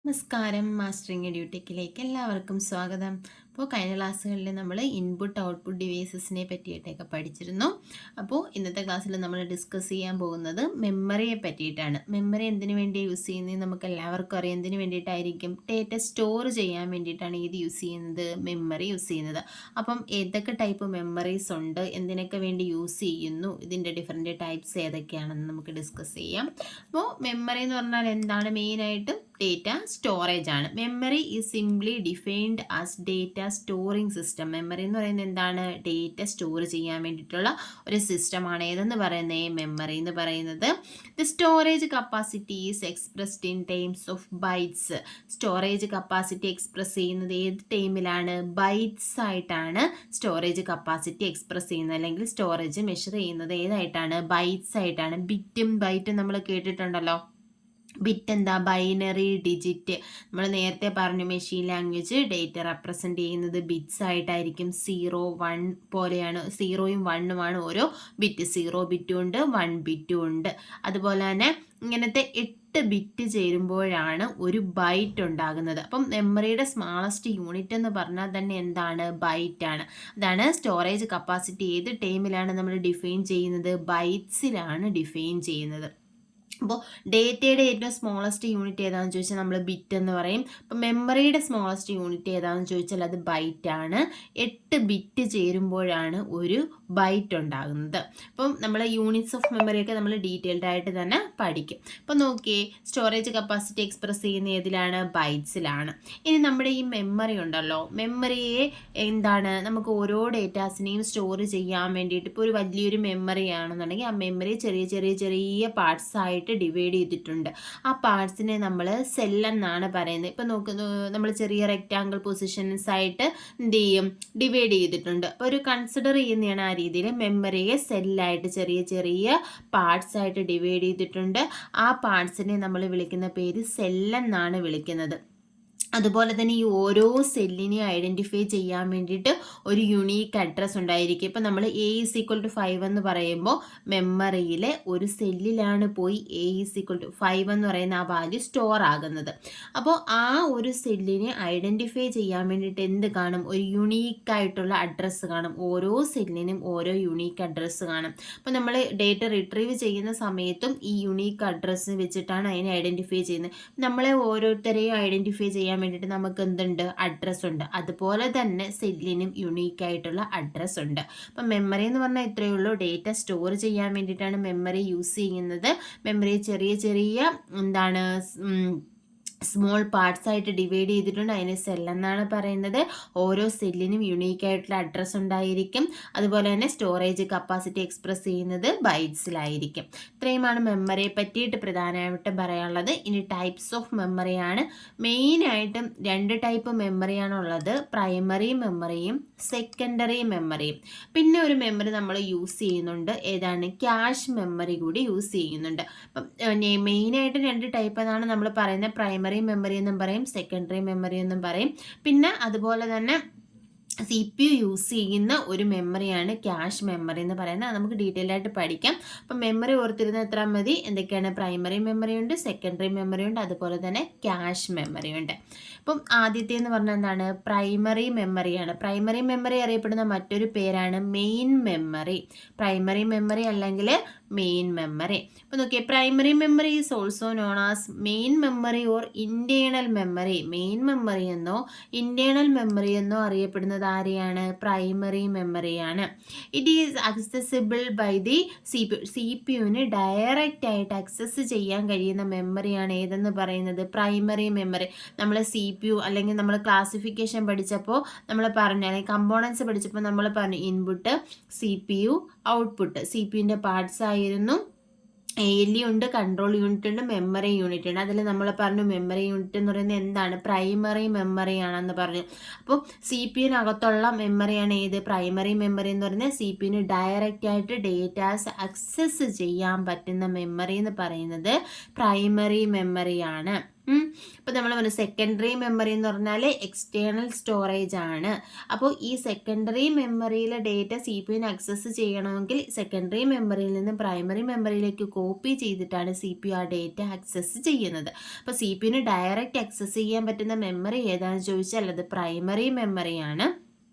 നമസ്കാരം. മാസ്റ്ററിംഗ് എഡ്യൂടെക്കിലേക്ക് എല്ലാവർക്കും സ്വാഗതം. അപ്പോൾ കഴിഞ്ഞ ക്ലാസ്സുകളിൽ നമ്മൾ ഇൻപുട്ട് ഔട്ട്പുട്ട് ഡിവൈസസിനെ പറ്റിയിട്ടൊക്കെ പഠിച്ചിരുന്നു. അപ്പോൾ ഇന്നത്തെ ക്ലാസ്സിൽ നമ്മൾ ഡിസ്കസ് ചെയ്യാൻ പോകുന്നത് മെമ്മറിയെ പറ്റിയിട്ടാണ്. മെമ്മറി എന്തിനു വേണ്ടി യൂസ് ചെയ്യുന്നത് നമുക്ക് എല്ലാവർക്കും അറിയാം. എന്തിനു വേണ്ടിയിട്ടായിരിക്കും? ഡേറ്റ സ്റ്റോർ ചെയ്യാൻ വേണ്ടിയിട്ടാണ് ഇത് യൂസ് ചെയ്യുന്നത്, മെമ്മറി യൂസ് ചെയ്യുന്നത്. അപ്പം ഏതൊക്കെ ടൈപ്പ് മെമ്മറീസ് ഉണ്ട്, എന്തിനൊക്കെ വേണ്ടി യൂസ് ചെയ്യുന്നു, ഇതിൻ്റെ ഡിഫറെൻറ്റ് ടൈപ്സ് ഏതൊക്കെയാണെന്ന് നമുക്ക് ഡിസ്കസ് ചെയ്യാം. അപ്പോൾ മെമ്മറി എന്ന് പറഞ്ഞാൽ എന്താണ്? മെയിനായിട്ടും ഡേറ്റ സ്റ്റോറേജ് ആണ്. Memory is simply defined as data storing system. Memory എന്ന് പറയുന്നത് എന്താണ്? ഡേറ്റ സ്റ്റോർ ചെയ്യാൻ വേണ്ടിയിട്ടുള്ള ഒരു സിസ്റ്റമാണ്. ഏതെന്ന് പറയുന്നത്? മെമ്മറി എന്ന് പറയുന്നത്. The storage capacity is expressed in times of bytes. Storage capacity express ചെയ്യുന്നത് ഏത് ടൈമിലാണ്? ബൈറ്റ്സ് ആയിട്ടാണ് സ്റ്റോറേജ് കപ്പാസിറ്റി എക്സ്പ്രസ് ചെയ്യുന്നത്, അല്ലെങ്കിൽ സ്റ്റോറേജ് മെഷർ ചെയ്യുന്നത് ഏതായിട്ടാണ്? ബൈറ്റ്സ് ആയിട്ടാണ്. ബിറ്റും ബൈറ്റും നമ്മൾ കേട്ടിട്ടുണ്ടല്ലോ. ബിറ്റ് എന്താ? Binary digit. നമ്മൾ നേരത്തെ പറഞ്ഞു മെഷീൻ ലാംഗ്വേജ് ഡേറ്റ റെപ്രസെൻ്റ് ചെയ്യുന്നത് ബിറ്റ്സ് ആയിട്ടായിരിക്കും. 0 1 പോലെയാണ്. 0യും 1ഉമാണ് ഓരോ ബിറ്റ്. 0 ബിറ്റും ഉണ്ട്, 1 ബിറ്റും ഉണ്ട്. അതുപോലെ തന്നെ ഇങ്ങനത്തെ 8 ബിറ്റ് ചേരുമ്പോഴാണ് ഒരു ബൈറ്റ് ഉണ്ടാകുന്നത്. അപ്പം മെമ്മറിയുടെ സ്മാളസ്റ്റ് യൂണിറ്റ് എന്ന് പറഞ്ഞാൽ തന്നെ എന്താണ്? ബൈറ്റ് ആണ്. അതാണ് സ്റ്റോറേജ് കപ്പാസിറ്റി ഏത് ടൈമിലാണ് നമ്മൾ ഡിഫൈൻ ചെയ്യുന്നത്? ബൈറ്റ്സിലാണ് ഡിഫൈൻ ചെയ്യുന്നത്. അപ്പോൾ ഡേറ്റയുടെ ഏറ്റവും സ്മോളസ്റ്റ് യൂണിറ്റ് ഏതാണെന്ന് ചോദിച്ചാൽ നമ്മൾ ബിറ്റ് എന്ന് പറയും. അപ്പോൾ മെമ്മറിയുടെ സ്മോളസ്റ്റ് യൂണിറ്റ് ഏതാണെന്ന് ചോദിച്ചാൽ അത് ബൈറ്റ് ആണ്. 8 ബിറ്റ് ചേരുമ്പോഴാണ് ഒരു ബൈറ്റ് ഉണ്ടാകുന്നത്. അപ്പം നമ്മൾ യൂണിറ്റ്സ് ഓഫ് മെമ്മറിയൊക്കെ നമ്മൾ ഡീറ്റെയിൽഡ് ആയിട്ട് തന്നെ പഠിക്കും. അപ്പോൾ നോക്കിയേ, സ്റ്റോറേജ് കപ്പാസിറ്റി എക്സ്പ്രസ് ചെയ്യുന്ന ഏതിലാണ്? ബൈറ്റ്സിലാണ്. ഇനി നമ്മുടെ ഈ മെമ്മറി ഉണ്ടല്ലോ, മെമ്മറിയെ എന്താണ്? നമുക്ക് ഓരോ ഡേറ്റാസിനെയും സ്റ്റോർ ചെയ്യാൻ വേണ്ടിയിട്ട് ഇപ്പോൾ ഒരു വലിയൊരു മെമ്മറി ആണെന്നുണ്ടെങ്കിൽ ആ മെമ്മറി ചെറിയ ചെറിയ ചെറിയ പാർട്സ് ആയിട്ട് ഡിവൈഡ് ചെയ്തിട്ടുണ്ട്. ആ പാർട്സിനെ നമ്മൾ സെൽ എന്നാണ് പറയുന്നത്. ഇപ്പം നോക്കുന്നു, നമ്മൾ ചെറിയ റെക്റ്റാങ്കിൾ പൊസിഷൻസ് ആയിട്ട് എന്ത് ചെയ്യും? ഡിവൈഡ് ചെയ്തിട്ടുണ്ട്. അപ്പോൾ ഒരു കൺസിഡർ ചെയ്യുന്നതാണ് ആ രീതിയിൽ. മെമ്മറിയെ സെല്ലായിട്ട് ചെറിയ ചെറിയ പാർട്സ് ആയിട്ട് ഡിവൈഡ് ചെയ്തിട്ടുണ്ട്. ആ പാർട്സിനെ നമ്മൾ വിളിക്കുന്ന പേര് സെല്ലെന്നാണ് വിളിക്കുന്നത്. അതുപോലെ തന്നെ ഈ ഓരോ സെല്ലിനെ ഐഡൻറ്റിഫൈ ചെയ്യാൻ വേണ്ടിയിട്ട് ഒരു യുണീക്ക് അഡ്രസ്സ് ഉണ്ടായിരിക്കും. ഇപ്പം നമ്മൾ A=5 എന്ന് പറയുമ്പോൾ മെമ്മറിയിലെ ഒരു സെല്ലിലാണ് പോയി A=5 എന്ന് പറയുന്ന ആ വാല്യൂ സ്റ്റോർ ആകുന്നത്. അപ്പോൾ ആ ഒരു സെല്ലിനെ ഐഡൻറ്റിഫൈ ചെയ്യാൻ വേണ്ടിയിട്ട് എന്ത് കാണും? ഒരു യുണീക്കായിട്ടുള്ള അഡ്രസ്സ് കാണും. ഓരോ സെല്ലിനും ഓരോ യുണീക്ക് അഡ്രസ്സ് കാണും. അപ്പോൾ നമ്മൾ ഡേറ്റ റിട്രീവ് ചെയ്യുന്ന സമയത്തും ഈ യുണീക്ക് അഡ്രസ്സ് വെച്ചിട്ടാണ് അതിനെ ഐഡൻറ്റിഫൈ ചെയ്യുന്നത്. നമ്മളെ ഓരോരുത്തരെയും ഐഡൻറ്റിഫൈ ചെയ്യാൻ വേണ്ടിയിട്ട് നമുക്ക് എന്തുണ്ട്? അഡ്രസ്സ് ഉണ്ട്. അതുപോലെ തന്നെ സെല്ലിനും യുണീക്ക് ആയിട്ടുള്ള അഡ്രസ്സ് ഉണ്ട്. അപ്പം മെമ്മറി എന്ന് പറഞ്ഞാൽ ഇത്രയേ ഉള്ളൂ. ഡേറ്റ സ്റ്റോർ ചെയ്യാൻ വേണ്ടിയിട്ടാണ് മെമ്മറി യൂസ് ചെയ്യുന്നത്. മെമ്മറി ചെറിയ ചെറിയ എന്താണ് സ്മോൾ പാർട്സ് ആയിട്ട് ഡിവൈഡ് ചെയ്തിട്ടുണ്ട്. അതിനെ സെൽ എന്നാണ് പറയുന്നത്. ഓരോ സെല്ലിനും യുണീക്ക് ആയിട്ടുള്ള അഡ്രസ്സ് ഉണ്ടായിരിക്കും. അതുപോലെ തന്നെ സ്റ്റോറേജ് കപ്പാസിറ്റി എക്സ്പ്രസ് ചെയ്യുന്നത് ബൈറ്റ്സിലായിരിക്കും. ഇത്രയുമാണ് മെമ്മറിയെ പറ്റിയിട്ട് പ്രധാനമായിട്ടും പറയാനുള്ളത്. ഇനി ടൈപ്സ് ഓഫ് മെമ്മറിയാണ്. മെയിനായിട്ടും 2 ടൈപ്പ് മെമ്മറിയാണ് ഉള്ളത്. പ്രൈമറി മെമ്മറിയും സെക്കൻഡറി മെമ്മറിയും. പിന്നെ ഒരു മെമ്മറി നമ്മൾ യൂസ് ചെയ്യുന്നുണ്ട്. ഏതാണ്? ക്യാഷ് മെമ്മറി കൂടി യൂസ് ചെയ്യുന്നുണ്ട്. അപ്പം മെയിനായിട്ട് 2 ടൈപ്പ് എന്നാണ് നമ്മൾ പറയുന്നത്. പ്രൈമറി മെമ്മറി എന്നും പറയും, സെക്കൻഡറി മെമ്മറി എന്നും പറയും. പിന്നെ അതുപോലെ തന്നെ CPU യൂസ് ചെയ്യുന്ന ഒരു മെമ്മറിയാണ് ക്യാഷ് മെമ്മറി എന്ന് പറയുന്നത്. അത് നമുക്ക് ഡീറ്റെയിൽ ആയിട്ട് പഠിക്കാം. അപ്പം മെമ്മറി ഓർത്തിരുന്ന എത്ര മതി? എന്തൊക്കെയാണ്? പ്രൈമറി മെമ്മറി ഉണ്ട്, സെക്കൻഡറി മെമ്മറി ഉണ്ട്, അതുപോലെ തന്നെ ക്യാഷ് മെമ്മറി ഉണ്ട്. അപ്പം ആദ്യത്തെ എന്ന് പറഞ്ഞാൽ എന്താണ്? പ്രൈമറി മെമ്മറിയാണ്. പ്രൈമറി മെമ്മറി അറിയപ്പെടുന്ന മറ്റൊരു പേരാണ് മെയിൻ മെമ്മറി. പ്രൈമറി മെമ്മറി അല്ലെങ്കിൽ മെയിൻ മെമ്മറി. അപ്പോൾ നോക്കിയേ, primary memory is also known as main memory or internal memory. Main memory എന്നോ ഇന്റേണൽ മെമ്മറി എന്നോ അറിയപ്പെടുന്നത് ആരെയാണ്? പ്രൈമറി മെമ്മറിയാണ്. It is accessible by the CPU direct ആയിട്ട് അക്സസ് ചെയ്യാൻ കഴിയുന്ന മെമ്മറിയാണ് ഏതെന്ന് പറയുന്നത്? Primary memory. നമ്മൾ CPU അല്ലെങ്കിൽ നമ്മൾ ക്ലാസിഫിക്കേഷൻ പഠിച്ചപ്പോൾ നമ്മൾ പറഞ്ഞു, അല്ലെങ്കിൽ കമ്പോണൻസ് പഠിച്ചപ്പോൾ നമ്മൾ പറഞ്ഞു ഇൻപുട്ട്, CPU, ഔട്ട്പുട്ട്. CPUവിൻ്റെ പാർട്സ് ആയിരുന്നു ALU ഉണ്ട്, കൺട്രോൾ യൂണിറ്റ് ഉണ്ട്, മെമ്മറി യൂണിറ്റ് ഉണ്ട്. അതിൽ നമ്മൾ പറഞ്ഞു മെമ്മറി യൂണിറ്റ് എന്ന് പറയുന്നത് എന്താണ്? പ്രൈമറി മെമ്മറി ആണെന്ന് പറഞ്ഞു. അപ്പോൾ CPUവിനകത്തുള്ള മെമ്മറിയാണ് ഏത്? പ്രൈമറി മെമ്മറി എന്ന് പറയുന്നത്. CPUവിന് ഡയറക്റ്റ് ആയിട്ട് ഡേറ്റാസ് അക്സസ് ചെയ്യാൻ പറ്റുന്ന മെമ്മറി എന്ന് പറയുന്നത് പ്രൈമറി മെമ്മറിയാണ്. ഇപ്പോൾ നമ്മൾ പറഞ്ഞു സെക്കൻഡറി മെമ്മറി എന്ന് പറഞ്ഞാൽ എക്സ്റ്റേണൽ സ്റ്റോറേജ് ആണ്. അപ്പോൾ ഈ സെക്കൻഡറി മെമ്മറിയിലെ ഡേറ്റ സി പി യുവിന് ആക്സസ് ചെയ്യണമെങ്കിൽ സെക്കൻഡറി മെമ്മറിയിൽ നിന്ന് പ്രൈമറി മെമ്മറിയിലേക്ക് കോപ്പി ചെയ്തിട്ടാണ് സി പി യു ആ ഡേറ്റ ആക്സസ് ചെയ്യുന്നത്. അപ്പോൾ സി പി യുവിന് ഡയറക്റ്റ് ആക്സസ് ചെയ്യാൻ പറ്റുന്ന മെമ്മറി ഏതാണെന്ന് ചോദിച്ചാൽ അത് പ്രൈമറി മെമ്മറിയാണ്.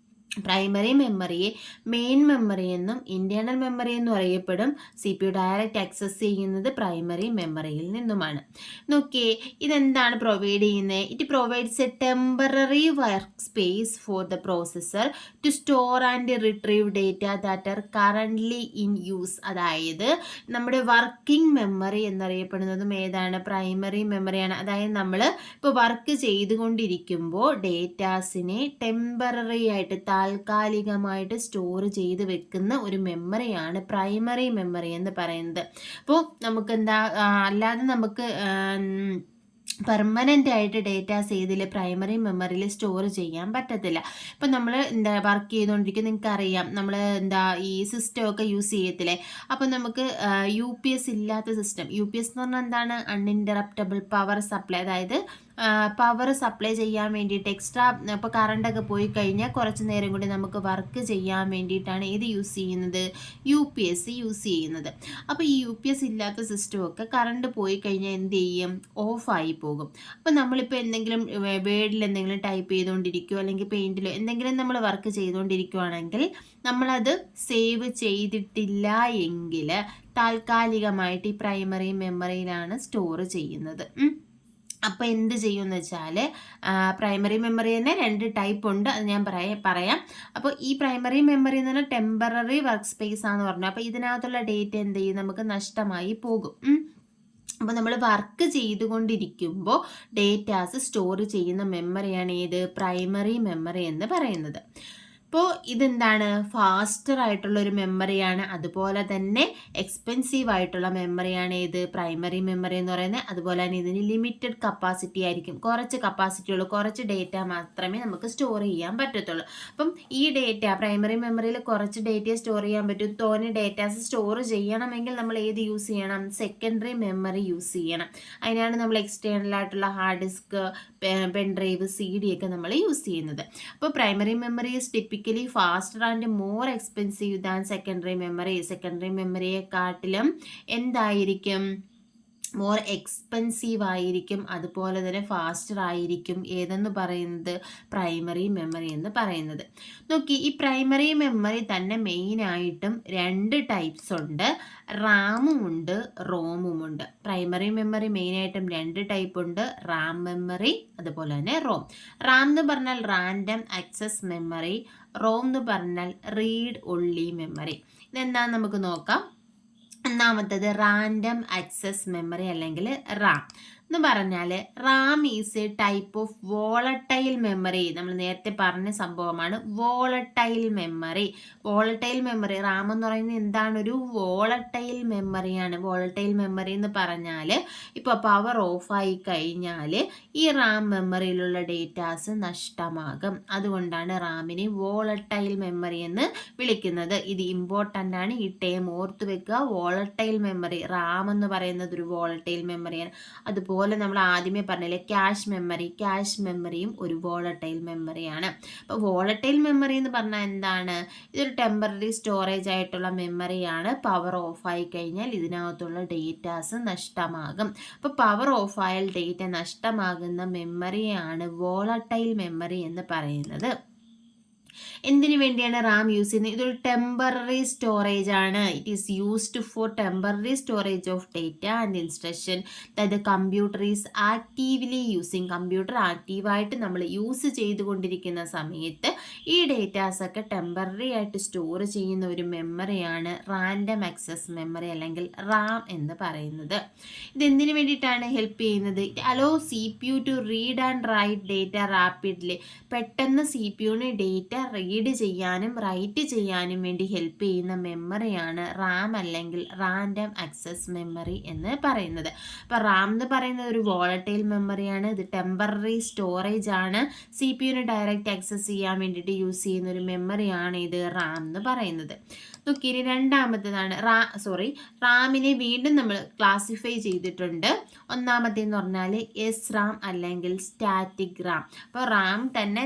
പ്രൈമറി മെമ്മറിയെ മെയിൻ മെമ്മറി എന്നും ഇന്റേണൽ മെമ്മറി എന്നും അറിയപ്പെടും. C P U direct access ചെയ്യുന്നത് പ്രൈമറി മെമ്മറിയിൽ നിന്നുമാണ്. നോക്കിയേ, ഇതെന്താണ് പ്രൊവൈഡ് ചെയ്യുന്നത്? It provides a temporary work space for the processor to store and retrieve data that are currently in use. അതായത് നമ്മുടെ വർക്കിംഗ് മെമ്മറി എന്നറിയപ്പെടുന്നതും ഏതാണ്? പ്രൈമറി മെമ്മറിയാണ്. അതായത് നമ്മൾ ഇപ്പോൾ വർക്ക് ചെയ്തുകൊണ്ടിരിക്കുമ്പോൾ ഡേറ്റാസിനെ ടെമ്പററി ആയിട്ട് താൽക്കാലികമായിട്ട് സ്റ്റോർ ചെയ്ത് വെക്കുന്ന ഒരു മെമ്മറിയാണ് പ്രൈമറി മെമ്മറി എന്ന് പറയുന്നത്. അപ്പോൾ നമുക്ക് അല്ലാതെ നമുക്ക് പെർമനൻ്റ് ആയിട്ട് ഡേറ്റാസ് ഇതിൽ പ്രൈമറി മെമ്മറിയിൽ സ്റ്റോർ ചെയ്യാൻ പറ്റത്തില്ല. ഇപ്പം നമ്മൾ വർക്ക് ചെയ്തുകൊണ്ടിരിക്കും, നിങ്ങൾക്കറിയാം നമ്മൾ ഈ സിസ്റ്റം ഒക്കെ യൂസ് ചെയ്യത്തില്ലേ. അപ്പം നമുക്ക് UPS ഇല്ലാത്ത സിസ്റ്റം, UPS എന്ന് പറഞ്ഞാൽ എന്താണ്? അൺഇൻറ്ററപ്റ്റബിൾ പവർ സപ്ലൈ. അതായത് പവർ സപ്ലൈ ചെയ്യാൻ വേണ്ടിയിട്ട് എക്സ്ട്രാ ഇപ്പോൾ കറണ്ടൊക്കെ പോയി കഴിഞ്ഞാൽ കുറച്ച് നേരം കൂടി നമുക്ക് വർക്ക് ചെയ്യാൻ വേണ്ടിയിട്ടാണ് ഇത് യൂസ് ചെയ്യുന്നത്? UPS യൂസ് ചെയ്യുന്നത്. അപ്പോൾ ഈ UPS ഇല്ലാത്ത സിസ്റ്റമൊക്കെ കറണ്ട് പോയി കഴിഞ്ഞാൽ എന്ത് ചെയ്യും? ഓഫായി പോകും. അപ്പോൾ നമ്മളിപ്പോൾ എന്തെങ്കിലും വേർഡിൽ എന്തെങ്കിലും ടൈപ്പ് ചെയ്തുകൊണ്ടിരിക്കുകയോ അല്ലെങ്കിൽ പെയിൻറ്റിലോ എന്തെങ്കിലും നമ്മൾ വർക്ക് ചെയ്തുകൊണ്ടിരിക്കുകയാണെങ്കിൽ നമ്മളത് സേവ് ചെയ്തിട്ടില്ല എങ്കിൽ താൽക്കാലികമായിട്ട് ഈ പ്രൈമറി മെമ്മറിയിലാണ് സ്റ്റോർ ചെയ്യുന്നത്. അപ്പോൾ എന്ത് ചെയ്യുമെന്ന് വെച്ചാൽ പ്രൈമറി മെമ്മറി തന്നെ 2 ടൈപ്പ് ഉണ്ട്, അത് ഞാൻ പറയാം. അപ്പോൾ ഈ പ്രൈമറി മെമ്മറി എന്ന് പറഞ്ഞാൽ ടെമ്പററി വർക്ക് സ്പേസ് ആണെന്ന് പറഞ്ഞു. അപ്പോൾ ഇതിനകത്തുള്ള ഡേറ്റ എന്ത് ചെയ്യും? നമുക്ക് നഷ്ടമായി പോകും. അപ്പോൾ നമ്മൾ വർക്ക് ചെയ്തുകൊണ്ടിരിക്കുമ്പോൾ ഡേറ്റാസ് സ്റ്റോർ ചെയ്യുന്ന മെമ്മറിയാണ് ഏത്? പ്രൈമറി മെമ്മറി എന്ന് പറയുന്നത്. അപ്പോൾ ഇതെന്താണ്? ഫാസ്റ്റർ ആയിട്ടുള്ള ഒരു മെമ്മറിയാണ്. അതുപോലെ തന്നെ എക്സ്പെൻസീവ് ആയിട്ടുള്ള മെമ്മറിയാണ് ഏത്? പ്രൈമറി മെമ്മറി എന്ന് പറയുന്നത്. അതുപോലെ തന്നെ ഇതിന് ലിമിറ്റഡ് കപ്പാസിറ്റി ആയിരിക്കും. കുറച്ച് കപ്പാസിറ്റിയുള്ളൂ, കുറച്ച് ഡേറ്റ മാത്രമേ നമുക്ക് സ്റ്റോർ ചെയ്യാൻ പറ്റത്തുള്ളൂ. അപ്പം ഈ ഡേറ്റ പ്രൈമറി മെമ്മറിയിൽ കുറച്ച് ഡേറ്റ സ്റ്റോർ ചെയ്യാൻ പറ്റും. തോനെ ഡേറ്റാസ് സ്റ്റോർ ചെയ്യണമെങ്കിൽ നമ്മൾ ഏത് യൂസ് ചെയ്യണം? സെക്കൻഡറി മെമ്മറി യൂസ് ചെയ്യണം. അതിനാണ് നമ്മൾ എക്സ്റ്റേണൽ ആയിട്ടുള്ള ഹാർഡ് ഡിസ്ക്, പെൻഡ്രൈവ്, CD ഒക്കെ നമ്മൾ യൂസ് ചെയ്യുന്നത്. അപ്പോൾ primary memory is typically faster and more expensive than secondary memory. Secondary മെമ്മറിയെക്കാട്ടിലും എന്തായിരിക്കും? മോർ എക്സ്പെൻസീവ് ആയിരിക്കും. അതുപോലെ തന്നെ ഫാസ്റ്റർ ആയിരിക്കും. ഏതെന്ന് പറയുന്നത്? പ്രൈമറി മെമ്മറി എന്ന് പറയുന്നത്. നോക്കി, ഈ പ്രൈമറി മെമ്മറി തന്നെ മെയിനായിട്ടും 2 ടൈപ്സ് ഉണ്ട്. റാമും ഉണ്ട്, റോമും ഉണ്ട്. പ്രൈമറി മെമ്മറി മെയിനായിട്ടും 2 ടൈപ്പ് ഉണ്ട്. റാം മെമ്മറി അതുപോലെ തന്നെ റോം. റാം എന്ന് പറഞ്ഞാൽ റാൻഡം ആക്സസ് മെമ്മറി, റോം എന്ന് പറഞ്ഞാൽ റീഡ് ഒൺലി മെമ്മറി. ഇതെന്താണെന്ന് നമുക്ക് നോക്കാം. ഒന്നാമത്തത് റാൻഡം ആക്സസ് മെമ്മറി അല്ലെങ്കിൽ റാം എന്ന് പറഞ്ഞാൽ Ram is a type of volatile memory. നമ്മൾ നേരത്തെ പറഞ്ഞ സംഭവമാണ് volatile memory. Volatile memory Ram എന്ന് പറയുന്നത് എന്താണ്? ഒരു വോളട്ടൈൽ മെമ്മറിയാണ്. വോളട്ടൈൽ മെമ്മറി എന്ന് പറഞ്ഞാൽ ഇപ്പോൾ പവർ ഓഫായി കഴിഞ്ഞാൽ ഈ റാം മെമ്മറിയിലുള്ള ഡേറ്റാസ് നഷ്ടമാകും. അതുകൊണ്ടാണ് റാമിനെ വോളട്ടൈൽ മെമ്മറി എന്ന് വിളിക്കുന്നത്. ഇത് ഇമ്പോർട്ടൻ്റ് ആണ്, ഈ ടേം ഓർത്ത് വെക്കുക. വോളട്ടൈൽ മെമ്മറി, റാം എന്ന് പറയുന്നത് ഒരു വോളട്ടൈൽ മെമ്മറിയാണ്. അതുപോലെ നമ്മൾ ആദ്യമേ പറഞ്ഞില്ലേ ക്യാഷ് മെമ്മറിയും ഒരു വോളട്ടൈൽ മെമ്മറിയാണ്. അപ്പോൾ വോളട്ടൈൽ മെമ്മറി എന്ന് പറഞ്ഞാൽ എന്താണ്? ഇതൊരു ടെമ്പററി സ്റ്റോറേജ് ആയിട്ടുള്ള മെമ്മറിയാണ്. പവർ ഓഫായി കഴിഞ്ഞാൽ ഇതിനകത്തുള്ള ഡേറ്റാസ് നഷ്ടമാകും. അപ്പോൾ പവർ ഓഫായാൽ ഡേറ്റ നഷ്ടമാകുന്ന മെമ്മറിയാണ് വോളട്ടൈൽ മെമ്മറി എന്ന് പറയുന്നത്. എന്തിനു വേണ്ടിയാണ് റാം യൂസ് ചെയ്യുന്നത്? ഇതൊരു ടെമ്പററി സ്റ്റോറേജ് ആണ്. It is used for temporary storage of data and instruction that the computer is actively using. Computer ആക്റ്റീവായിട്ട് നമ്മൾ യൂസ് ചെയ്തുകൊണ്ടിരിക്കുന്ന സമയത്ത് ഈ ഡേറ്റാസ് ഒക്കെ ടെമ്പററി ആയിട്ട് സ്റ്റോർ ചെയ്യുന്ന ഒരു മെമ്മറിയാണ് റാൻഡം ആക്സസ് മെമ്മറി അല്ലെങ്കിൽ റാം എന്ന് പറയുന്നത്. ഇതെന്തിനു വേണ്ടിയിട്ടാണ് ഹെൽപ്പ് ചെയ്യുന്നത്? It allow CPU to read and write data rapidly. പെട്ടെന്ന് CPU-ന് ഡേറ്റ റീഡ് ചെയ്യാനും റൈറ്റ് ചെയ്യാനും വേണ്ടി ഹെൽപ്പ് ചെയ്യുന്ന മെമ്മറിയാണ് റാം അല്ലെങ്കിൽ റാൻഡം ആക്സസ് മെമ്മറി എന്ന് പറയുന്നത്. അപ്പോൾ റാം എന്ന് പറയുന്നത് ഒരു വോളട്ടൈൽ മെമ്മറിയാണ്. ഇത് ടെമ്പററി സ്റ്റോറേജ് ആണ്. CPU-ന് ഡയറക്റ്റ് ആക്സസ് ചെയ്യാൻ വേണ്ടിയിട്ട് യൂസ് ചെയ്യുന്ന ഒരു മെമ്മറിയാണ് ഇത് റാം എന്ന് പറയുന്നത്. നോക്കി ഇനി രണ്ടാമത്തേതാണ് റാമിനെ വീണ്ടും നമ്മൾ ക്ലാസിഫൈ ചെയ്തിട്ടുണ്ട്. ഒന്നാമത്തേന്ന് പറഞ്ഞാൽ എസ് റാം അല്ലെങ്കിൽ സ്റ്റാറ്റിക് റാം. അപ്പോൾ റാം തന്നെ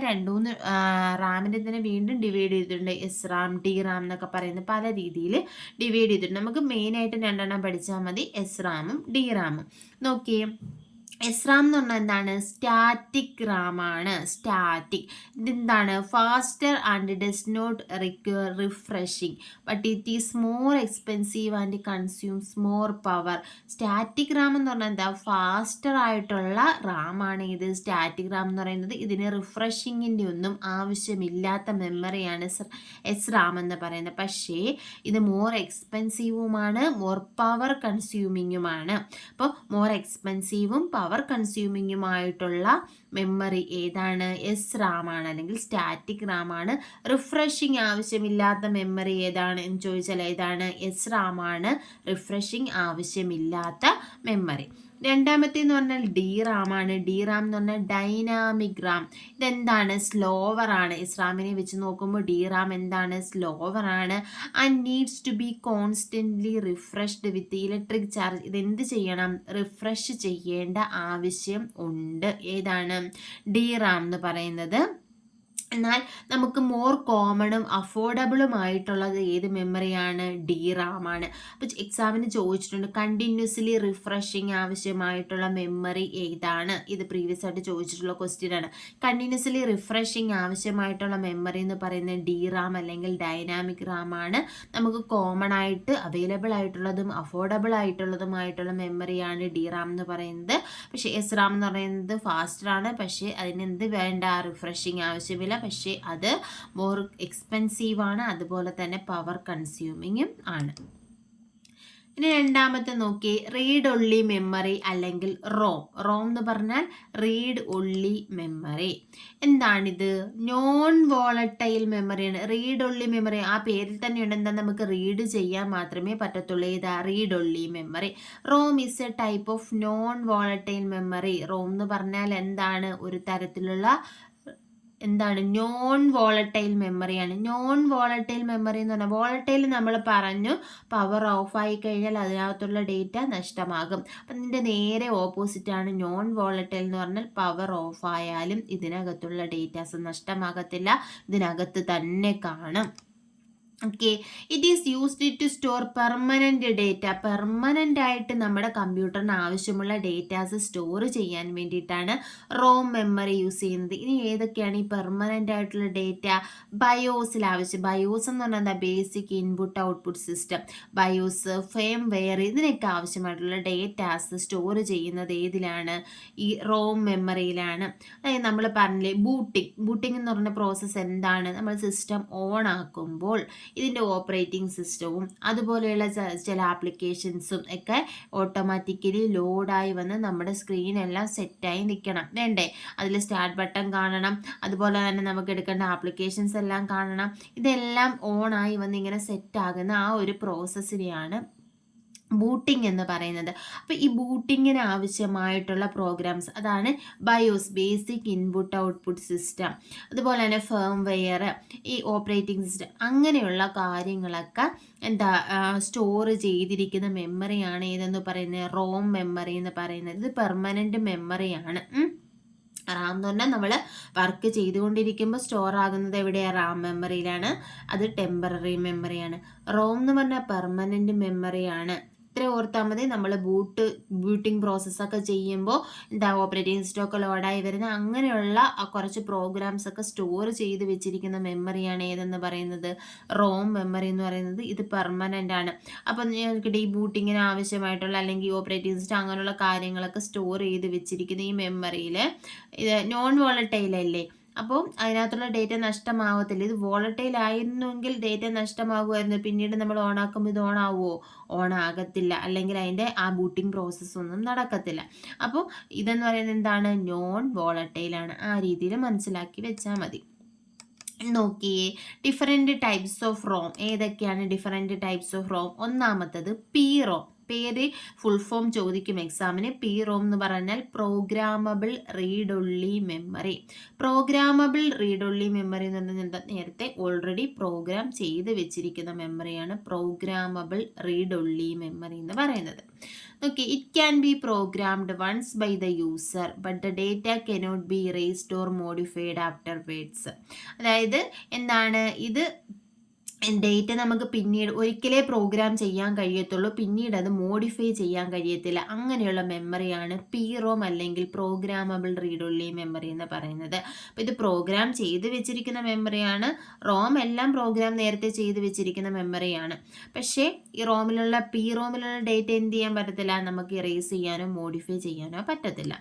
റാമിനെ തന്നെ വീണ്ടും ഡിവൈഡ് ചെയ്തിട്ടുണ്ട്. എസ് റാം, ഡി റാം എന്നൊക്കെ പറയുന്നത് പല രീതിയിൽ ഡിവൈഡ് ചെയ്തിട്ടുണ്ട്. നമുക്ക് മെയിനായിട്ട് രണ്ടെണ്ണം പഠിച്ചാൽ മതി, എസ് റാമും ഡി റാമും. നോക്കിയേ, എസ് റാം എന്ന് പറഞ്ഞാൽ എന്താണ്? സ്റ്റാറ്റിക് റാം ആണ്. സ്റ്റാറ്റിക് ഇതെന്താണ്? Faster and does not require refreshing but it is more expensive and consumes more power. Static RAM എന്ന് പറഞ്ഞാൽ എന്താ? ഫാസ്റ്റർ ആയിട്ടുള്ള റാം ആണ് ഇത്. സ്റ്റാറ്റിക് റാം എന്ന് പറയുന്നത് ഇതിന് റിഫ്രഷിങ്ങിൻ്റെ ഒന്നും ആവശ്യമില്ലാത്ത മെമ്മറിയാണ് എസ് റാം എന്ന് പറയുന്നത്. പക്ഷേ ഇത് മോർ എക്സ്പെൻസീവുമാണ്, മോർ പവർ കൺസ്യൂമിങ്ങുമാണ്. അപ്പോൾ മോർ എക്സ്പെൻസീവും പവർ കൺസ്യൂമിങ്ങുമായിട്ടുള്ള മെമ്മറി ഏതാണ്? എസ് റാം ആണ്, അല്ലെങ്കിൽ സ്റ്റാറ്റിക് റാം ആണ്. റിഫ്രഷിങ് ആവശ്യമില്ലാത്ത മെമ്മറി ഏതാണ് എന്ന് ചോദിച്ചാൽ ഏതാണ്? എസ് റാം ആണ്, റിഫ്രഷിങ് ആവശ്യമില്ലാത്ത മെമ്മറി. രണ്ടാമത്തേന്ന് പറഞ്ഞാൽ ഡി റാം ആണ്. ഡി റാം എന്ന് പറഞ്ഞാൽ ഡൈനാമിക് റാം. ഇതെന്താണ്? സ്ലോവർ ആണ്. എസ് റാമിനെ വെച്ച് നോക്കുമ്പോൾ ഡി റാം എന്താണ്? സ്ലോവർ ആണ്. And needs to be constantly refreshed with electric charge. ഇതെന്ത് ചെയ്യണം? റിഫ്രഷ് ചെയ്യേണ്ട ആവശ്യം ഉണ്ട്. ഏതാണ്? ഡി റാം എന്ന് പറയുന്നത്. എന്നാൽ നമുക്ക് മോർ കോമണും അഫോർഡബിളുമായിട്ടുള്ളത് ഏത് മെമ്മറിയാണ്? ഡി റാം ആണ്. അപ്പോൾ എക്സാമിന് ചോദിച്ചിട്ടുണ്ട് കണ്ടിന്യൂസ്ലി റിഫ്രഷിങ് ആവശ്യമായിട്ടുള്ള മെമ്മറി ഏതാണ്? ഇത് പ്രീവിയസ് ആയിട്ട് ചോദിച്ചിട്ടുള്ള ക്വസ്റ്റ്യൻ ആണ്. കണ്ടിന്യൂസ്ലി റിഫ്രഷിങ് ആവശ്യമായിട്ടുള്ള മെമ്മറി എന്ന് പറയുന്നത് ഡി റാം അല്ലെങ്കിൽ ഡൈനാമിക് റാം ആണ്. നമുക്ക് കോമൺ ആയിട്ട് അവൈലബിൾ ആയിട്ടുള്ളതും അഫോർഡബിൾ ആയിട്ടുള്ളതുമായിട്ടുള്ള മെമ്മറിയാണ് ഡി റാം എന്ന് പറയുന്നത്. പക്ഷേ എസ് റാം എന്ന് പറയുന്നത് ഫാസ്റ്റർ ആണ്, പക്ഷേ അതിനെന്ത് വേണ്ട? റിഫ്രഷിങ് ആവശ്യമില്ല. പക്ഷേ അത് മോർ എക്സ്പെൻസീവ് ആണ്, അതുപോലെ തന്നെ പവർ കൺസ്യൂമിങ്ങും ആണ്. ഇനി രണ്ടാമത്തെ നോക്കി, റീഡ് ഒൺലി മെമ്മറി അല്ലെങ്കിൽ റോം. റോം എന്ന് പറഞ്ഞാൽ റീഡ് ഒൺലി മെമ്മറി. എന്താണിത്? നോൺ വോളട്ടൈൽ മെമ്മറിയാണ്. റീഡ് ഒൺലി മെമ്മറി ആ പേരിൽ തന്നെയുണ്ട്. എന്താ? നമുക്ക് റീഡ് ചെയ്യാൻ മാത്രമേ പറ്റത്തുള്ളൂ. ഏതാ? Read only memory. ROM is a type of non volatile memory. ROM എന്ന് പറഞ്ഞാൽ എന്താണ്? ഒരു തരത്തിലുള്ള നോൺ വോളട്ടൈൽ മെമ്മറിയാണ്. നോൺ വോളട്ടൈൽ മെമ്മറി എന്ന് പറഞ്ഞാൽ, വോളട്ടൈൽ നമ്മൾ പറഞ്ഞു പവർ ഓഫ് ആയി കഴിഞ്ഞാൽ അതിനകത്തുള്ള ഡേറ്റ നഷ്ടമാകും. അപ്പം ഇതിൻ്റെ നേരെ ഓപ്പോസിറ്റ് ആണ് നോൺ വോളട്ടൈൽ എന്ന് പറഞ്ഞാൽ പവർ ഓഫ് ആയാലും ഇതിനകത്തുള്ള ഡേറ്റാസ് നഷ്ടമാകത്തില്ല, ഇതിനകത്ത് തന്നെ കാണും. Okay, it is used to store permanent data. Permanent ആയിട്ട് നമ്മുടെ കമ്പ്യൂട്ടറിന് ആവശ്യമുള്ള ഡേറ്റാസ് സ്റ്റോർ ചെയ്യാൻ വേണ്ടിയിട്ടാണ് റോം മെമ്മറി യൂസ് ചെയ്യുന്നത്. ഇനി ഏതൊക്കെയാണ് ഈ പെർമനൻ്റ് ആയിട്ടുള്ള ഡേറ്റ? ബയോസിൽ ആവശ്യം. ബയോസ് എന്ന് പറഞ്ഞാൽ എന്താ? Basic input output system. BIOS, firmware, ഇതിനൊക്കെ ആവശ്യമായിട്ടുള്ള ഡേറ്റാസ് സ്റ്റോർ ചെയ്യുന്നത് ഏതിലാണ്? ഈ റോം മെമ്മറിയിലാണ്. അതായത് നമ്മൾ പറഞ്ഞില്ലേ ബൂട്ടിംഗ് എന്ന് പറഞ്ഞ പ്രോസസ്സ് എന്താണ്? നമ്മൾ സിസ്റ്റം ഓൺ ആക്കുമ്പോൾ ഇതിൻ്റെ ഓപ്പറേറ്റിംഗ് സിസ്റ്റവും അതുപോലെയുള്ള ചില ആപ്ലിക്കേഷൻസും ഒക്കെ ഓട്ടോമാറ്റിക്കലി ലോഡായി വന്ന് നമ്മുടെ സ്ക്രീനെല്ലാം സെറ്റായി നിൽക്കണം. വേണ്ടേ? അതിൽ സ്റ്റാർട്ട് ബട്ടൺ കാണണം, അതുപോലെ തന്നെ നമുക്ക് എടുക്കേണ്ട ആപ്ലിക്കേഷൻസ് എല്ലാം കാണണം. ഇതെല്ലാം ഓണായി വന്ന് ഇങ്ങനെ സെറ്റാകുന്ന ആ ഒരു പ്രോസസ്സിനെയാണ് ബൂട്ടിംഗ് എന്ന് പറയുന്നത്. അപ്പോൾ ഈ ബൂട്ടിങ്ങിന് ആവശ്യമായിട്ടുള്ള പ്രോഗ്രാംസ് അതാണ് BIOS, basic input output system, അതുപോലെ തന്നെ ഫേം വെയർ, ഈ ഓപ്പറേറ്റിംഗ് സിസ്റ്റം, അങ്ങനെയുള്ള കാര്യങ്ങളൊക്കെ സ്റ്റോർ ചെയ്തിരിക്കുന്ന മെമ്മറിയാണ് ഏതെന്ന് പറയുന്നത്? റോം മെമ്മറി എന്ന് പറയുന്നത്. ഇത് പെർമനൻറ്റ് മെമ്മറിയാണ്. റാം എന്ന് പറഞ്ഞാൽ നമ്മൾ വർക്ക് ചെയ്തുകൊണ്ടിരിക്കുമ്പോൾ സ്റ്റോർ ആകുന്നത് എവിടെയാണ്? റാം മെമ്മറിയിലാണ്. അത് ടെമ്പററി മെമ്മറിയാണ്. റോം എന്ന് പറഞ്ഞാൽ പെർമനൻറ്റ് മെമ്മറിയാണ്. ഇത്ര ഓർത്താൽ മതി. നമ്മൾ ബൂട്ടിംഗ് പ്രോസസ്സൊക്കെ ചെയ്യുമ്പോൾ ഓപ്പറേറ്റിംഗ് സിസ്റ്റം ഒക്കെ ലോഡായി വരുന്ന അങ്ങനെയുള്ള കുറച്ച് പ്രോഗ്രാംസ് ഒക്കെ സ്റ്റോർ ചെയ്ത് വെച്ചിരിക്കുന്ന മെമ്മറിയാണ് ഏതെന്ന് പറയുന്നത്? റോം മെമ്മറി എന്ന് പറയുന്നത്. ഇത് പെർമനൻ്റ് ആണ്. അപ്പം ഞങ്ങൾക്ക് ഡീബൂട്ടിങ്ങിന് ആവശ്യമായിട്ടുള്ള അല്ലെങ്കിൽ ഓപ്പറേറ്റിംഗ് സിസ്റ്റം അങ്ങനെയുള്ള കാര്യങ്ങളൊക്കെ സ്റ്റോർ ചെയ്ത് വെച്ചിരിക്കുന്ന ഈ മെമ്മറിയിൽ ഇത് നോൺ വോളട്ടൈൽ അല്ലേ, അപ്പോൾ അതിനകത്തുള്ള ഡേറ്റ നഷ്ടമാവത്തില്ല. ഇത് വോളട്ടൈൽ ആയിരുന്നെങ്കിൽ ഡേറ്റ നഷ്ടമാകുമായിരുന്നു. പിന്നീട് നമ്മൾ ഓണാക്കുമ്പോൾ ഇത് ഓണാവുമോ? ഓണാകത്തില്ല, അല്ലെങ്കിൽ അതിൻ്റെ ആ ബൂട്ടിംഗ് പ്രോസസ്സൊന്നും നടക്കത്തില്ല. അപ്പോൾ ഇതെന്ന് പറയുന്നത് എന്താണ്? നോൺ വോളട്ടൈലാണ്. ആ രീതിയിൽ മനസ്സിലാക്കി വെച്ചാൽ മതി. നോക്കിയേ, ഡിഫറെൻറ്റ് ടൈപ്സ് ഓഫ് റോം. ഏതൊക്കെയാണ് ഡിഫറെൻറ്റ് ടൈപ്സ് ഓഫ് റോം? ഒന്നാമത്തത് പി റോം. പേര് ഫുൾ ഫോം ചോദിക്കും എക്സാമിന്. PROM എന്ന് പറഞ്ഞാൽ programmable read only memory. Programmable read only memory എന്ന് പറഞ്ഞാൽ നേരത്തെ ഓൾറെഡി പ്രോഗ്രാം ചെയ്ത് വെച്ചിരിക്കുന്ന മെമ്മറിയാണ് പ്രോഗ്രാമബിൾ റീഡ് ഒൺലി മെമ്മറി എന്ന് പറയുന്നത്. Okay, it can be programmed once by the user but the data cannot be erased or modified after words. അതായത് എന്താണ് ഇത്, ഡേറ്റ നമുക്ക് പിന്നീട് ഒരിക്കലേ പ്രോഗ്രാം ചെയ്യാൻ കഴിയത്തുള്ളൂ, പിന്നീട് അത് മോഡിഫൈ ചെയ്യാൻ കഴിയത്തില്ല. അങ്ങനെയുള്ള മെമ്മറിയാണ് PROM അല്ലെങ്കിൽ പ്രോഗ്രാമബിൾ റീഡ് ഒൺലി മെമ്മറി എന്ന് പറയുന്നത്. അപ്പോൾ ഇത് പ്രോഗ്രാം ചെയ്ത് വെച്ചിരിക്കുന്ന മെമ്മറിയാണ്. ROM എല്ലാം പ്രോഗ്രാം നേരത്തെ ചെയ്ത് വെച്ചിരിക്കുന്ന മെമ്മറിയാണ്. പക്ഷേ ഈ PROMിലുള്ള ഡേറ്റ എന്ത് ചെയ്യാൻ പറ്റത്തില്ല, നമുക്ക് ഇറേസ് ചെയ്യാനോ മോഡിഫൈ ചെയ്യാനോ പറ്റത്തില്ല.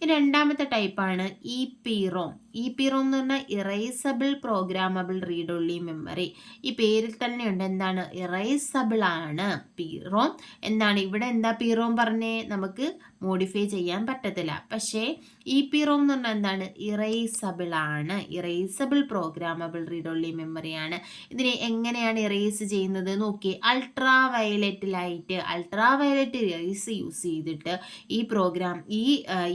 ഈ രണ്ടാമത്തെ ടൈപ്പാണ് EPROM. EPROM എന്ന് പറഞ്ഞാൽ erasable programmable read only memory. ഈ പേരിൽ തന്നെയുണ്ട് എന്താണ്, ഇറേസബിൾ ആണ് PROM. എന്താണ് ഇവിടെ എന്താ PROM പറഞ്ഞേ, നമുക്ക് മോഡിഫൈ ചെയ്യാൻ പറ്റത്തില്ല. പക്ഷേ EPROM എന്ന് പറഞ്ഞാൽ എന്താണ്, ഇറേസബിൾ ആണ്, ഇറേസബിൾ പ്രോഗ്രാമബിൾ റീഡ് ഒൺലി മെമ്മറിയാണ്. ഇതിനെ എങ്ങനെയാണ് ഇറേസ് ചെയ്യുന്നത് നോക്കി, ultra violet light, ultra violet raise use ചെയ്തിട്ട് ഈ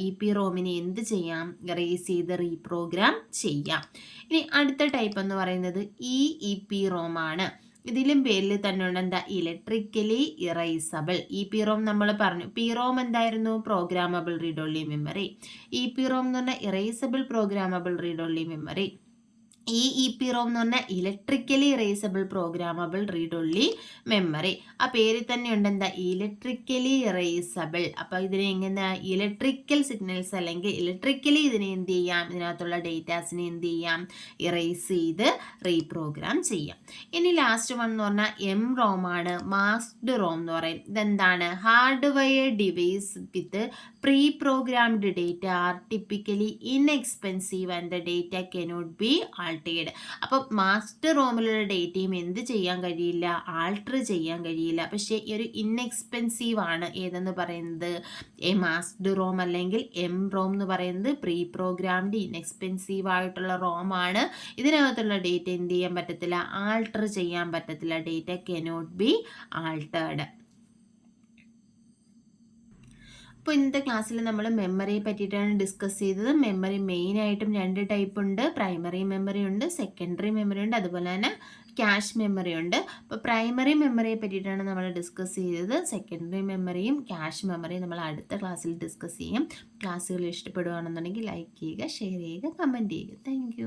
EPROMിനെ എന്ത് ചെയ്യാം, ഇറേസ് ചെയ്ത് റീപ്രോഗ്രാം ചെയ്യാം. ഇനി അടുത്ത ടൈപ്പ് എന്ന് പറയുന്നത് EEPROM ആണ്. ഇതിലും പേരിൽ തന്നെ ഉണ്ട് എന്താ, ഇലക്ട്രിക്കലി ഇറേസബിൾ. EPROM നമ്മൾ പറഞ്ഞു, PROM എന്തായിരുന്നു, programmable read only memory. EPROM എന്ന് പറഞ്ഞാൽ erasable programmable read only memory. EEPROM എന്ന് പറഞ്ഞാൽ electrically erasable programmable read only memory. ആ പേരിൽ തന്നെ ഉണ്ട് എന്താ, ഇലക്ട്രിക്കലി ഇറേസബിൾ. അപ്പോൾ ഇതിനെ എങ്ങനെ, ഇലക്ട്രിക്കൽ സിഗ്നൽസ് അല്ലെങ്കിൽ ഇലക്ട്രിക്കലി ഇതിനെ എന്ത് ചെയ്യാം, ഇതിനകത്തുള്ള ഡേറ്റാസിനെ എന്ത് ചെയ്യാം, ഇറേസ് ചെയ്ത് റീപ്രോഗ്രാം ചെയ്യാം. ഇനി ലാസ്റ്റ് വൺ എന്ന് പറഞ്ഞാൽ MROM ആണ്, മാസ്ക്ഡ് ROM എന്ന് പറയും. ഇതെന്താണ്, hardware device with pre programmed data R typically inexpensive and the data cannot B altered. അപ്പോൾ മാസ്റ്റർ റോമിലുള്ള ഡേറ്റയും എന്ത് ചെയ്യാൻ കഴിയില്ല, ആൾട്ടർ ചെയ്യാൻ കഴിയില്ല. പക്ഷേ ഈ ഒരു ഇൻഎക്സ്പെൻസീവ് ആണ് ഏതെന്ന് പറയുന്നത്, മാസ്റ്റർ റോം അല്ലെങ്കിൽ MROM എന്ന് പറയുന്നത് പ്രീ പ്രോഗ്രാംഡ് ഇൻഎക്സ്പെൻസീവ് ആയിട്ടുള്ള റോം ആണ്. ഇതിനകത്തുള്ള ഡേറ്റ എന്ത് ചെയ്യാൻ പറ്റത്തില്ല, ആൾട്ടർ ചെയ്യാൻ പറ്റത്തില്ല. Data cannot B altered. അപ്പോൾ ഇന്നത്തെ ക്ലാസ്സിൽ നമ്മൾ മെമ്മറിയെ പറ്റിയിട്ടാണ് ഡിസ്കസ് ചെയ്തത്. മെമ്മറി മെയിനായിട്ടും രണ്ട് ടൈപ്പ് ഉണ്ട്, പ്രൈമറി മെമ്മറി ഉണ്ട്, സെക്കൻഡറി മെമ്മറി ഉണ്ട്, അതുപോലെ തന്നെ ക്യാഷ് മെമ്മറി ഉണ്ട്. അപ്പോൾ പ്രൈമറി മെമ്മറിയെ പറ്റിയിട്ടാണ് നമ്മൾ ഡിസ്കസ് ചെയ്തത്. സെക്കൻഡറി മെമ്മറിയും ക്യാഷ് മെമ്മറിയും നമ്മൾ അടുത്ത ക്ലാസ്സിൽ ഡിസ്കസ് ചെയ്യും. ക്ലാസ്സുകൾ ഇഷ്ടപ്പെടുകയാണെന്നുണ്ടെങ്കിൽ ലൈക്ക് ചെയ്യുക, ഷെയർ ചെയ്യുക, കമൻറ്റ് ചെയ്യുക. താങ്ക്